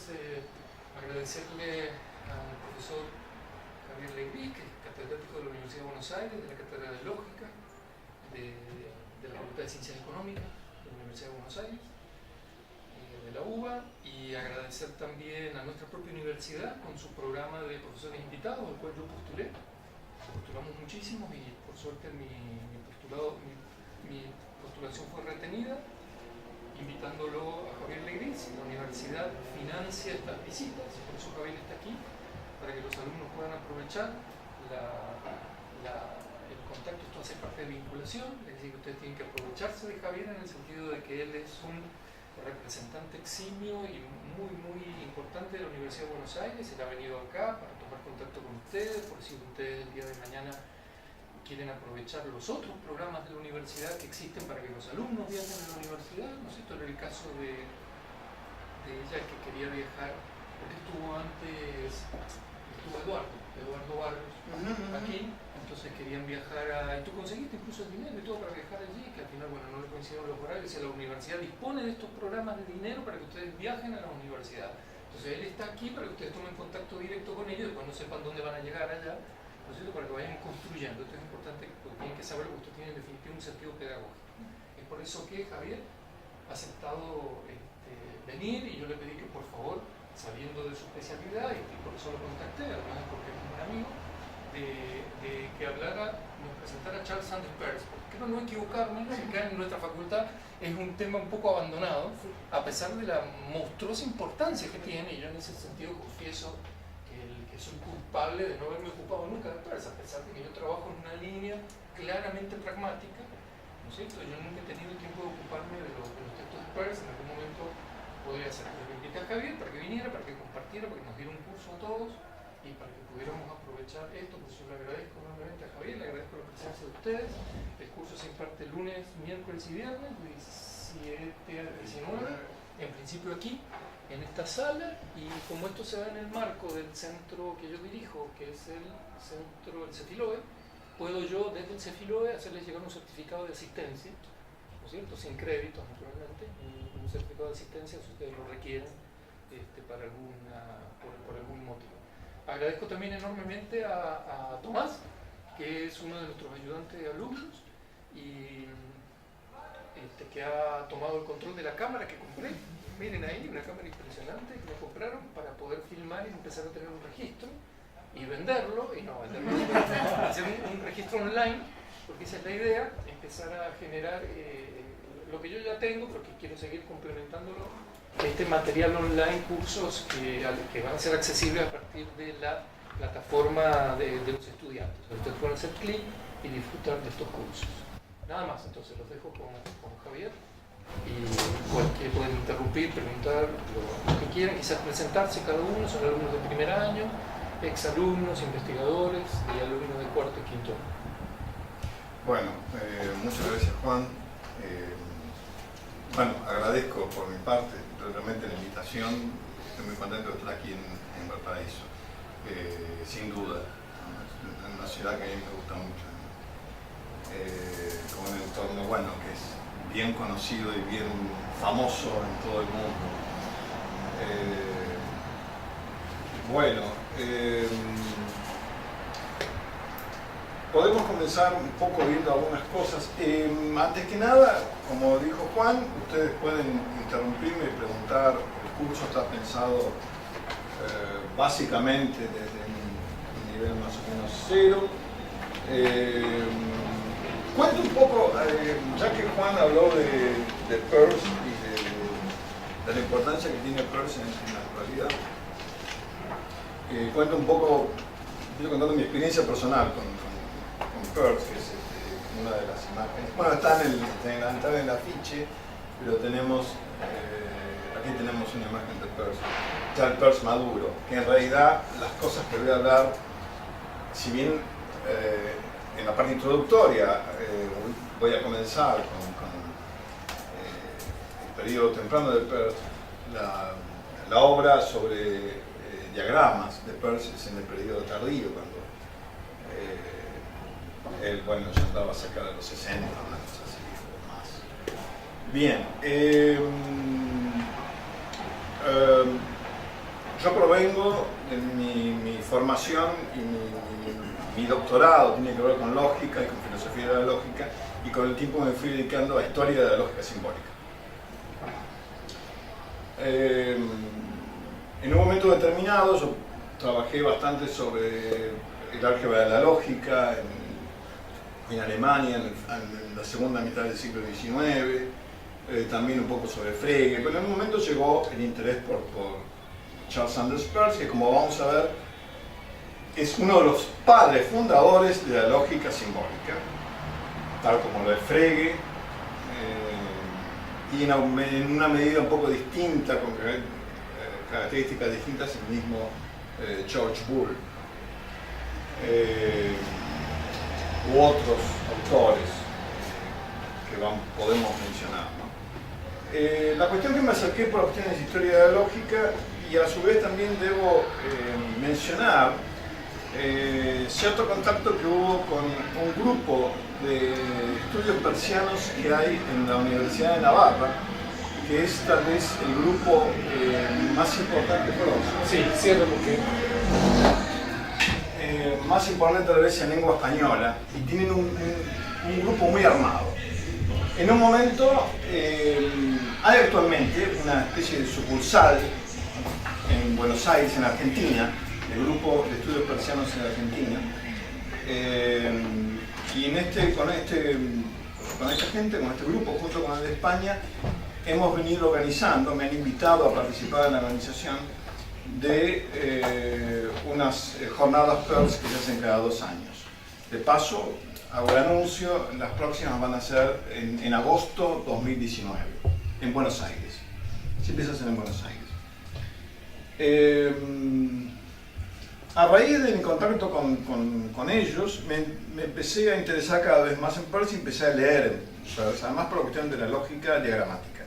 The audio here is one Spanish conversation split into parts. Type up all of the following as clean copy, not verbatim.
es agradecerle al profesor Javier Legris, que es catedrático de la Universidad de Buenos Aires, de la Cátedra de Lógica, de la Facultad de Ciencias Económicas de la Universidad de Buenos Aires, de la UBA, y agradecer también a nuestra propia universidad con su programa de profesores invitados, al cual yo postulé. Postulamos muchísimos y por suerte mi postulación fue retenida, invitándolo a Javier Legris. La universidad financia estas visitas, por eso Javier está aquí, para que los alumnos puedan aprovechar el contacto. Esto hace parte de vinculación, es decir, que ustedes tienen que aprovecharse de Javier en el sentido de que él es un representante eximio y muy importante de la Universidad de Buenos Aires. Él ha venido acá para tomar contacto con ustedes, por si ustedes el día de mañana quieren aprovechar los otros programas de la universidad que existen para que los alumnos viajen a la universidad. No sé, esto era el caso de ella, que quería viajar, porque estuvo Eduardo Barrios aquí, entonces querían viajar y tú conseguiste incluso el dinero y todo para viajar allí, que al final, bueno, no le coincidieron los horarios, y la universidad dispone de estos programas de dinero para que ustedes viajen a la universidad. Entonces él está aquí para que ustedes tomen contacto directo con ellos y cuando sepan dónde van a llegar allá, ¿no es cierto?, para que vayan construyendo. Esto es importante porque tienen que saber, porque esto tiene en definitiva un sentido pedagógico. Es por eso que Javier ha aceptado venir, y yo le pedí que por favor, sabiendo de su especialidad, y por eso lo contacté, además porque es un amigo, de que nos presentara Charles Sanders Peirce, porque quiero no equivocarme, que en nuestra facultad es un tema un poco abandonado, a pesar de la monstruosa importancia que tiene, y yo en ese sentido confieso que soy culpable de no haberme ocupado nunca de Peirce, a pesar de que yo trabajo en una línea claramente pragmática, ¿no es cierto? Yo nunca he tenido tiempo de ocuparme de los textos de Peirce. En algún momento podría hacerlo. Le invité a Javier para que viniera, para que compartiera, para que nos diera un curso a todos y para que pudiéramos aprovechar esto. Pues yo le agradezco enormemente a Javier, le agradezco la presencia de ustedes. El curso se imparte lunes, miércoles y viernes, de 17 a 19, en principio aquí, en esta sala, y como esto se da en el marco del centro que yo dirijo, que es el centro del CEFILOE, puedo yo desde el CEFILOE hacerles llegar un certificado de asistencia, ¿no es cierto?, sin créditos naturalmente, un certificado de asistencia si ustedes lo requieren por algún motivo. Agradezco también enormemente a Tomás, que es uno de nuestros ayudantes de alumnos y que ha tomado el control de la cámara que compré. Miren ahí, una cámara impresionante que me compraron para poder filmar y empezar a tener un registro y venderlo, hacer un registro online, porque esa es la idea, empezar a generar lo que yo ya tengo, porque quiero seguir complementándolo, este material online, cursos que van a ser accesibles a partir de la plataforma de los estudiantes. Ustedes pueden hacer clic y disfrutar de estos cursos. Nada más, entonces los dejo con Javier y pueden interrumpir, preguntar lo que quieran, quizás presentarse cada uno. Son alumnos de primer año, exalumnos, investigadores y alumnos de cuarto y quinto año. Bueno, muchas gracias, Juan. Bueno, agradezco por mi parte realmente la invitación. Estoy muy contento de estar aquí en Valparaíso, sin duda, ¿no? Es una ciudad que a mí me gusta mucho, ¿no? Con un entorno bueno, que es bien conocido y bien famoso en todo el mundo. Bueno, podemos comenzar un poco viendo algunas cosas. Antes que nada, como dijo Juan, ustedes pueden interrumpirme y preguntar. El curso está pensado básicamente desde un nivel más o menos cero. Cuento un poco, ya que Juan habló de Peirce y de la importancia que tiene Peirce en la actualidad, cuento un poco, estoy contando mi experiencia personal con Peirce, que es una de las imágenes. Bueno, está en el afiche, pero tenemos, aquí tenemos una imagen de Peirce, ya el Peirce maduro, que en realidad las cosas que voy a hablar, si bien en la parte introductoria voy a comenzar con el periodo temprano de Peirce, la obra sobre diagramas de Peirce es en el periodo tardío, cuando él, bueno, ya andaba cerca de los 60, una cosa así, o más. Bien, yo provengo de mi formación y mi doctorado tiene que ver con lógica y con filosofía de la lógica, y con el tiempo me fui dedicando a historia de la lógica simbólica. En un momento determinado yo trabajé bastante sobre el álgebra de la lógica en Alemania en la segunda mitad del siglo XIX, también un poco sobre Frege, pero en un momento llegó el interés por Charles Sanders Peirce, que como vamos a ver es uno de los padres fundadores de la lógica simbólica, tal como lo es Frege, y en una medida un poco distinta, con características distintas, el mismo George Boole, u otros autores que podemos mencionar, ¿no? La cuestión que me acerqué por cuestiones de historia de la lógica, y a su vez también debo mencionar cierto contacto que hubo con un grupo de estudios persianos que hay en la Universidad de Navarra, que es tal vez el grupo más importante, sí, cierto, porque más importante tal vez en lengua española, y tienen un grupo muy armado. En un momento hay actualmente una especie de sucursal en Buenos Aires, en Argentina, el grupo de estudios persianos en Argentina, y con esta gente, con este grupo, junto con el de España, hemos venido organizando, me han invitado a participar en la organización de unas jornadas Peirce que se hacen cada 2 años. De paso, hago el anuncio, las próximas van a ser en agosto 2019, en Buenos Aires. Siempre se hacen en Buenos Aires. A raíz de mi contacto con ellos, me empecé a interesar cada vez más en Peirce y empecé a leer Peirce, además por la cuestión de la lógica diagramática.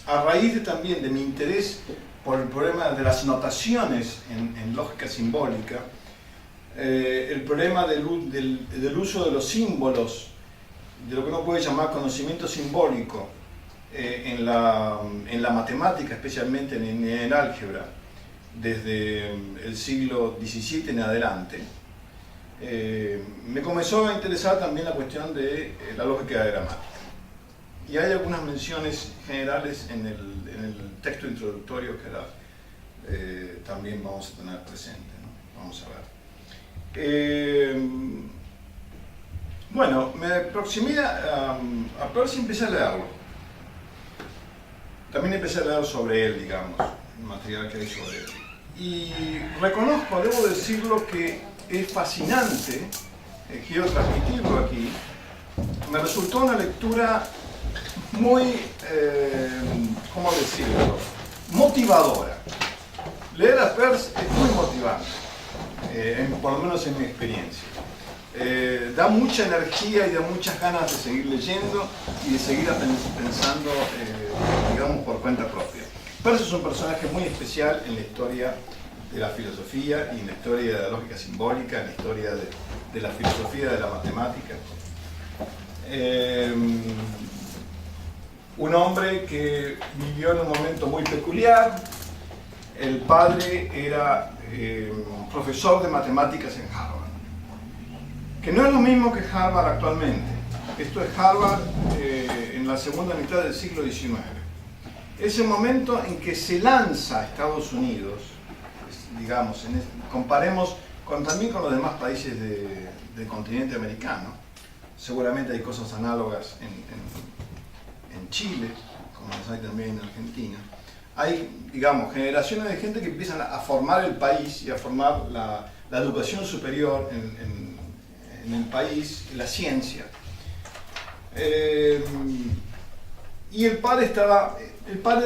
A raíz también de mi interés por el problema de las notaciones en lógica simbólica, el problema del uso de los símbolos, de lo que uno puede llamar conocimiento simbólico en la matemática, especialmente en el álgebra, desde el siglo XVII en adelante, me comenzó a interesar también la cuestión de la lógica diagramática. Y hay algunas menciones generales en el texto introductorio que ahora también vamos a tener presente, ¿no? Vamos a ver. Bueno, me aproximé a Peirce y empecé a leerlo. También empecé a leer sobre él, digamos, el material que hay sobre él. Y reconozco, debo decirlo, que es fascinante, quiero transmitirlo aquí. Me resultó una lectura muy, ¿cómo decirlo?, motivadora. Leer a Peirce es muy motivante, por lo menos en mi experiencia. Da mucha energía y da muchas ganas de seguir leyendo y de seguir pensando, digamos, por cuenta propia. Peirce es un personaje muy especial en la historia de la filosofía y en la historia de la lógica simbólica, en la historia de la filosofía de la matemática. Un hombre que vivió en un momento muy peculiar. El padre era profesor de matemáticas en Harvard, que no es lo mismo que Harvard actualmente. Esto es Harvard en la segunda mitad del siglo XIX. Es el momento en que se lanza a Estados Unidos, digamos, comparemos también con los demás países del continente americano. Seguramente hay cosas análogas en Chile, como las hay también en Argentina. Hay, digamos, generaciones de gente que empiezan a formar el país y a formar la educación superior en el país, la ciencia. Y el padre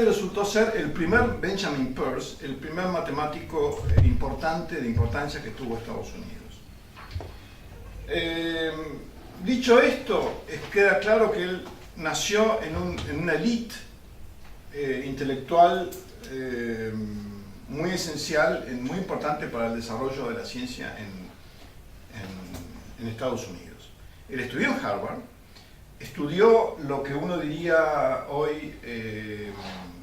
resultó ser el primer Benjamin Peirce, el primer matemático de importancia que tuvo Estados Unidos. Dicho esto, queda claro que él nació en una élite intelectual muy esencial, muy importante para el desarrollo de la ciencia en Estados Unidos. Él estudió en Harvard, estudió lo que uno diría hoy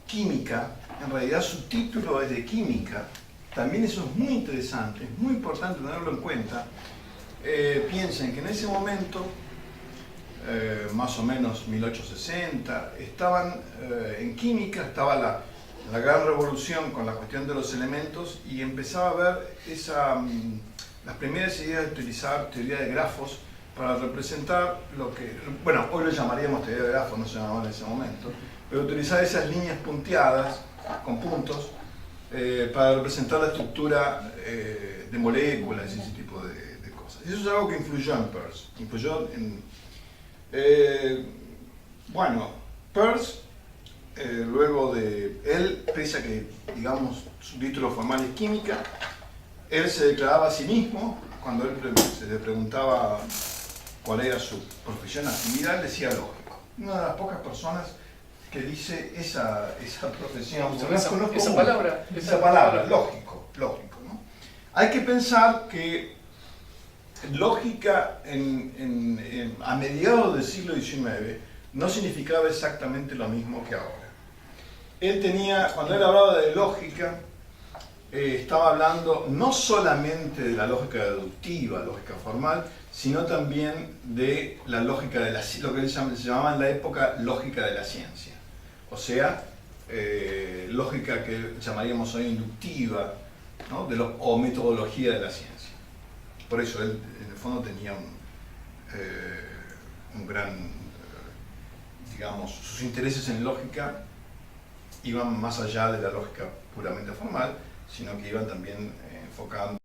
química en realidad su título es de química. También eso es muy interesante, es muy importante tenerlo en cuenta. Piensen que en ese momento, más o menos 1860, estaban en química, estaba la gran revolución con la cuestión de los elementos y empezaba a ver las primeras ideas de utilizar teoría de grafos para representar lo que, bueno, hoy lo llamaríamos teoría de grafos, no se llamaba en ese momento, pero utilizar esas líneas punteadas con puntos para representar la estructura de moléculas y ese tipo de cosas. Y eso es algo que influyó en Peirce. Bueno, Peirce, luego de él, pese a que, digamos, su título formal es química, él se declaraba a sí mismo, cuando se le preguntaba cuál era su profesión, actividad, él decía lógico. Una de las pocas personas que dice esa profesión. Esa palabra, lógico, ¿no? Hay que pensar que lógica a mediados del siglo XIX no significaba exactamente lo mismo que ahora. Cuando él hablaba de lógica, estaba hablando no solamente de la lógica deductiva, lógica formal, sino también de la lógica de lo que se llamaba en la época lógica de la ciencia. O sea, lógica que llamaríamos hoy inductiva, ¿no? O metodología de la ciencia. Por eso él, en el fondo, tenía un gran, digamos, sus intereses en lógica iban más allá de la lógica puramente formal, sino que iban también enfocando